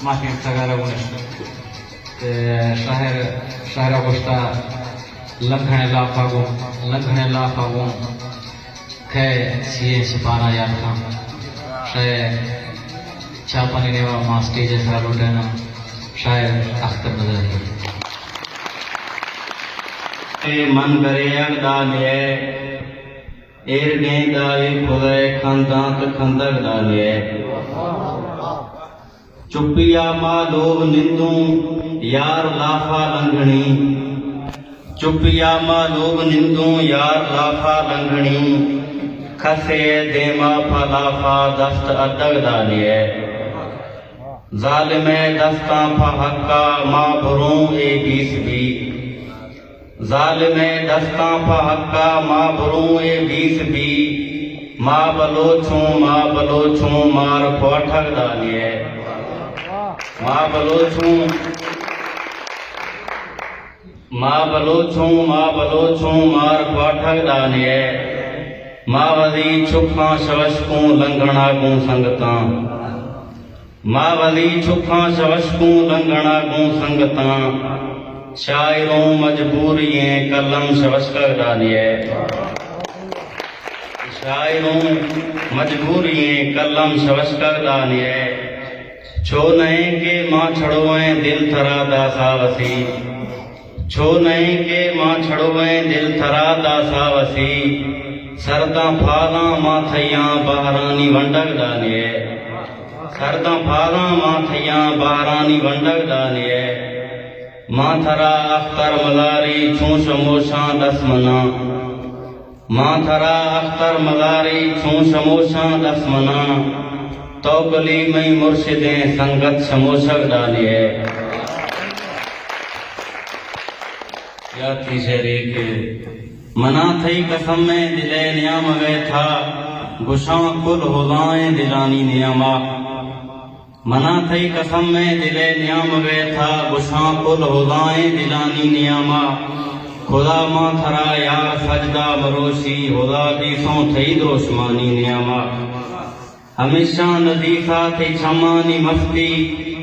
माफी सगारगुने शहर गोष्टा लंघने लाफागो खे सीए सिपारा यार था शायद छापानी नेवा मां स्टेज सरा लुटेना शायद अख्तर नजर मन करे अगदाने एर गेंदा ए खुदे खंदात खंदक दाने चुपिया मा लोग निंदू यार लाफा लंघनी चुपिया मा लोग निंदू यार लाफा लंघनी खसे देमा फलाफा दस्त अदग दाने जालिमे दस्ता फा हक्का मा भरू ए बीस भी जालिमे दस्ता फा हक्का मा भरू ए बीस भी मा बलोचू मार पोठक दानिए मा बलोचू मार पोठक दानिए मा वली छुपा शवशकू लंघना गू संगता मा वली छुपा शवशकू लंघना गू संगता शायरों मजबूरिये कलम शवशकर डालिए शायरों मजबूरिये कलम शवशकर डालिए छो नहीं के माँ छड़ोए दिल थरा दासा वसी छो नहीं के माँ छड़ोए दिल थरा दासा वसी सरदा फाला माँ थैया बहरानी वंडक डालिए सरदा फाला माँ थैया बहरानी वंडक डालिए माथरा अख्तर मदारी छू शमोशा दसमना माथरा अख्तर मदारी छू शमोशा दसमना तौकली मई मुर्शिदे संगत शमोशक डालिए या थी शरीक मना थई कसम में दिले नियाम गए था गुशा कुल होलाए दिलानी नियामा मना थई कसम में दिले नियाम गए था गुशा कुल होदाए दिलानी नियामा खुदा मां थरा यार सजदा मरोशी खुदा दीसों थई दोशमानी नियामा हमेशा नजीफा थी छमानी मस्ती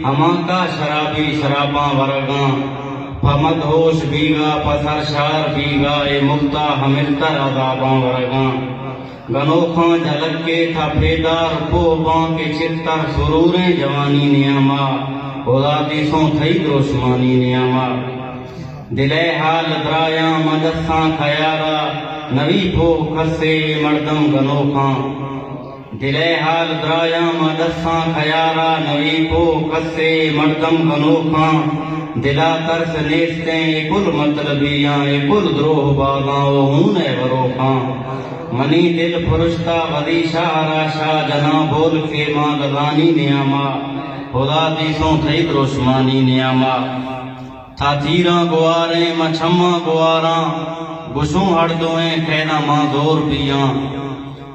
हमा का शराबी शराबा वरगा फमद होश बीगा पसर शार बीगा ए मुक्ता हमिलतर अदाबा वरगा गनोखा झलक के था फेदार पोबा के चित्तर सुरूरे जवानी नियामा खुदा दीसों थई दोशमानी नियामा दिले हाल द्राया मदसा खयारा नवी भो खसे मर्दम गनोखा दिले हाल द्राया मदसा खयारा नवी भो खसे मर्दम गनोखा दिला तरस नेस्ते कुल मतलबियां कुल द्रोह बागा हूं ने वरोखा मनी दिल फुरुश्ता वदी शाह जना बोल के मां लगानी नियामा खुदा दीसों थई दोशमानी नियामा था थीरा गुआरे मछम्मा गुआरा गुशू हड़दोए खैना मां जोर पिया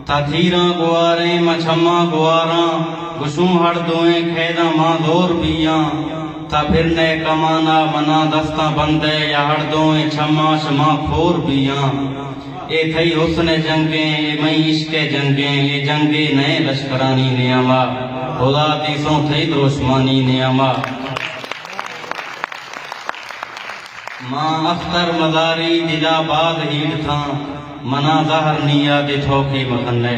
था थीरा गुआरे मछम्मा गुआरा गुशू हड़दोए खैना मां जोर पिया था फिरने कमाना मना दस्ता बंदे या हड़दोए छम्मा शमा खोर पिया ए थई हुस्न जंगे मई इश्क जंगे ये जंगे नए लश्करानी नियामा खुदा दीसों थई दोशमानी नियामा मां अख्तर मदारी दिलाबाद हीड था मना जहर निया दे ठोके मखन्ने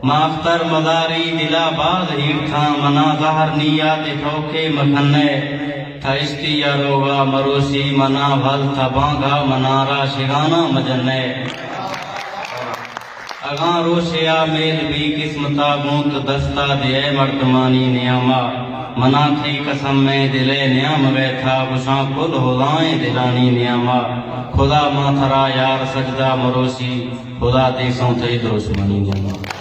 मां अख्तर मदारी दिलाबाद हीड था मना जहर निया दे ठोके मखन्ने थरिश्ती या रोगा मरोसी मना भल था बांगा मनारा शिगाना मजन्ने अगा रोशिया मेल भी किस्मता गूंत दस्ता दे मर्दमानी नियामा मना थी कसम में दिले नियाम गए था गुशा कुल होलाए दिलानी नियामा खुदा माथरा यार सजदा मरोसी खुदा दीसों थई दोशमानी नियामा।